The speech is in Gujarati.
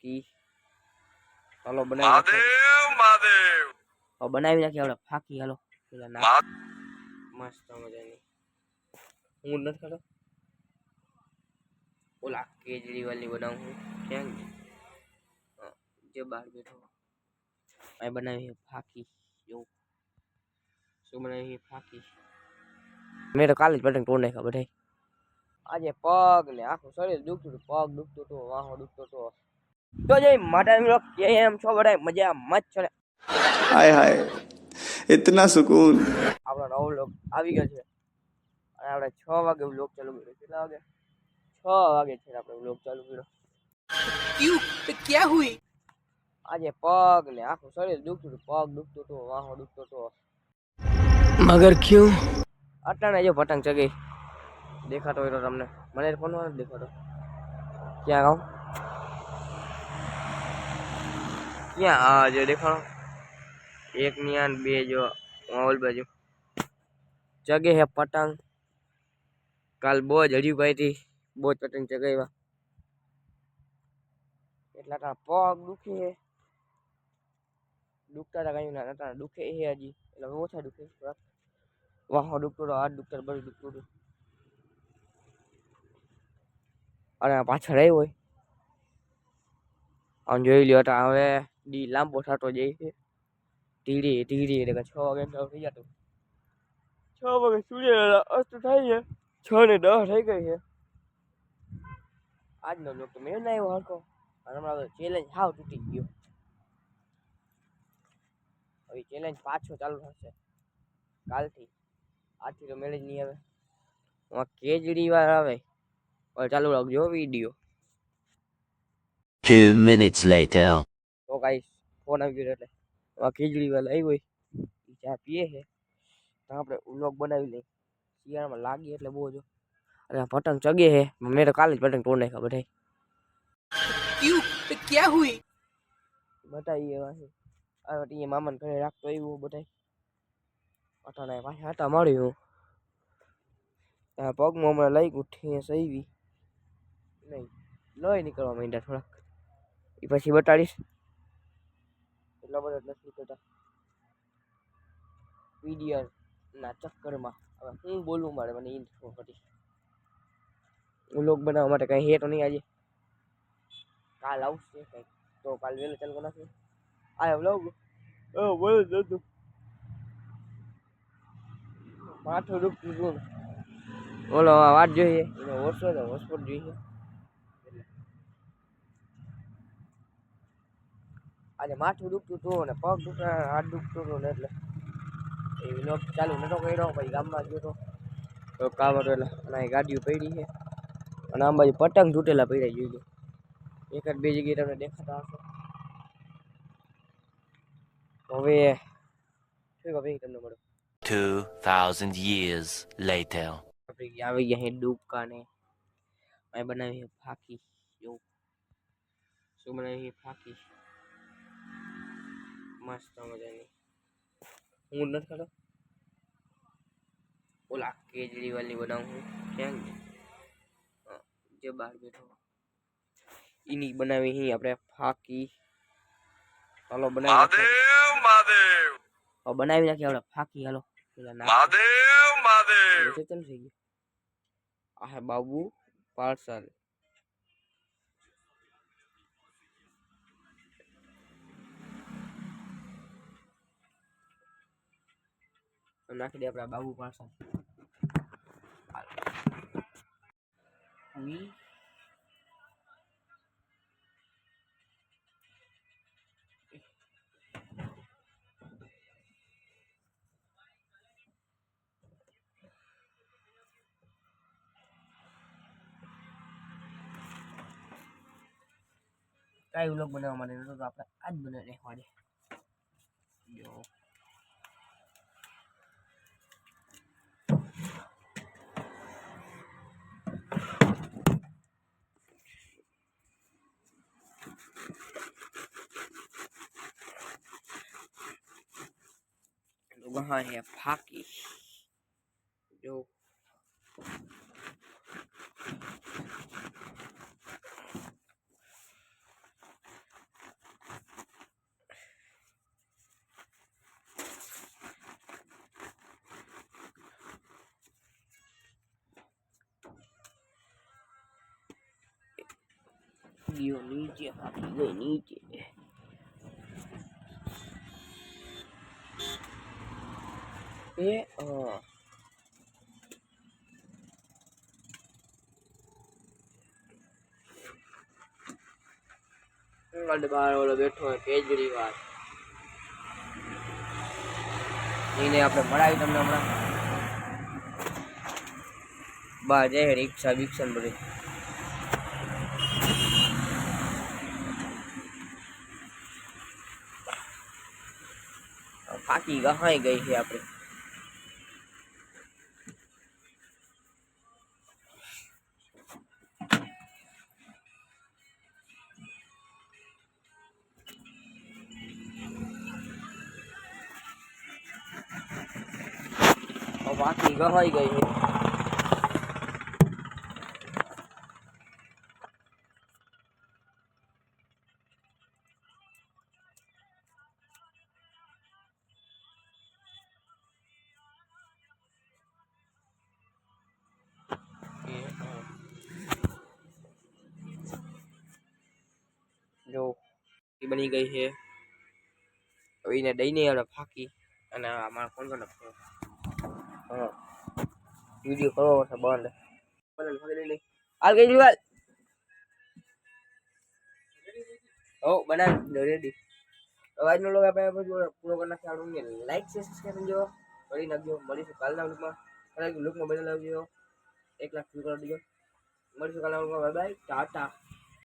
ફાકી હાલો બનાવી મહાદેવ બનાવી નાખી આપણે ફાકી હાલો પેલા મસ્ત મજાની હું નથી ખાતો ઓલા કેજરીવાલની બનાવું ક્યાં જે બહાર બેઠો આ બનાવી ફાકી જો શું બનાવી ફાકી મેં તો કાલે જ પતંગ તોડ નાખ્યા બધા આજે પગ ને આખું શરીર દુખતું હતું પગ દુખતું હતું વાહો દુખતો હતો તો જય માતા લોકો કેમ છો બધા મજા મત છો ને हाय हाय इतना सुकून આપણો નવો લોક આવી ગયો છે અને આપણે 6 વાગે વ્લોગ ચાલુ કર્યો કેટલા વાગે 6 વાગે છે આપણે વ્લોગ ચાલુ કર્યો क्यों तो क्या हुई આજે પગ ને આખું શરીર દુખતું હતું પગ દુખતો હતો વાહો દુખતો હતો मगर क्यों અટાણે જો પતંગ ચગી દેખાતો હોય તો તમને મને ફોન માં નથી દેખાતો ક્યાં આવું ક્યાં આ જો દેખાડો એક નિયાન બે જો ઓલ બાજુ જગે હે પતંગ કાલ બહુ જ હડ્યું ગઈ હતી બહુ જ પતંગ ચગાવ્યા એટલા તા પગ દુખે હે દુખતા હતા કઈ ના હતા દુખે હે હજી એટલે ઓછા દુખે વાહો દુખતો હતો હાથ દુખતો બધું દુખતું હતું અને પાછળ આવ્યો હોય આમ જોઈ લ્યો હતા હવે ડી લાંબો થતો જાય છે ધીરે ધીરે એટલે 6 વાગે થઈ જતું 6 વાગે સૂર્ય અસ્ત થાય છે 6 ને 10 થઈ ગઈ છે આજનો લોક તો મેં ના આવ્યો હરકો અને હમણાં ચેલેન્જ હાવ તૂટી ગયો હવે ચેલેન્જ પાછો ચાલુ થશે કાલથી આજથી તો મેળ જ નહીં આવે કેજરીવાલ આવે और चालू रखो वीडियो 2 minutes later तो गाइस फोन આવી ગયો એટલે કેજરીવાલ આવ્યો હોય ચા પીએ છે તો આપણે વ્લોગ બનાવી લઈ શિયાળામાં લાગી એટલે બહુ જો અને પતંગ ચગે છે મેં તો કાલે જ પતંગ તોડ નાખ્યા બધા क्यों तो क्या हुई બતાવીએ વાહી આ ટીએ મામાને ઘરે રાખતો આવ્યો બધા અટાણે પાછા હતા મળ્યું પગમાં હમણાં લઈ ઉઠી સહીવી નહીં લઈ નીકળવા માંડ્યા થોડાક એ પછી બતાડીશ એટલા બધા નથી નીકળતા વિડીયો ના ચક્કરમાં હવે હું બોલવું મારે મને એ ખબર પડી વ્લોગ બનાવવા માટે કઈ હે તો નહીં આજે કાલ આવશે કંઈક તો કાલ વહેલો ચાલુ નાખીએ આ વ્લોગ બોલ જતું માથું દુખતું હતું ઓલો વાત જોઈએ એનો ઓછો તો હોસ્પિટલ જોઈએ આજે માથું દુખતું હતું અને પગ દુખતા હાથ દુખતું હતું ને એટલે એ વ્લોગ ચાલુ નતો કર્યો પછી ગામમાં ગયો તો કામ હતું એટલે અને ગાડીઓ પડી છે અને આમ બાજુ પતંગ તૂટેલા પડ્યા જોઈ લો એક જ બે જગ્યાએ તમને દેખાતા હશે હવે શું ભાઈ તમને મળો 2000 years later આપણે આવી ગયા છે દુકાને અહીં બનાવી છે ફાકી જો શું બનાવી છે ફાકી મસ્ત મજાની હું નથી ખાતો ઓલા કેજરીવાલની બનાવું ક્યાં જે બહાર બેઠો એની બનાવી હી આપણે ફાકી હાલો બનાવી બનાવી નાખી આપણે ફાકી હાલો મહાદેવ ચાલુ થઈ ગયું આ હે બાબુ પાર્સલ નાખી દે આપણા બાબુ પાર્સલ કઈ વ્લોગ બનાવવા માટે નતો તો આપણે આજ બનાવી નાખવાની જો वहाँ है फाकी जो ગયો નીચે, ફાકી ગઈ નીચે. એ બહાર ઓલો બેઠો હોય કેજરીવાલ, એને આપણે મળાવી તમને હમણાં. બહાર જાય રિક્ષા બિક્ષા બધી. ફાકી ગહાઈ ગઈ છે આપણે. ફાકી ગહાઈ ગઈ છે. જો બની ગઈ છે. હવે એને દઈને આપણે ફાકી અને અમારા ફોન પર હા વિડીયો કરવો છે બંધ. હાલ ગઈ વાલ હો બનાવી રેડી. અવાજનો લોગ આપણે પૂરો કરી નાખીએ. આપણું લાઈક શેર સબસ્ક્રાઈબ કરજો, કરી નાખજો. મળીશું કાલના લુકમાં લુકમાં બદલાવજો. 1 લાખ વ્યૂ કરી દેજો. મળીશું કાલના લુકમાં. Bye bye, Tata.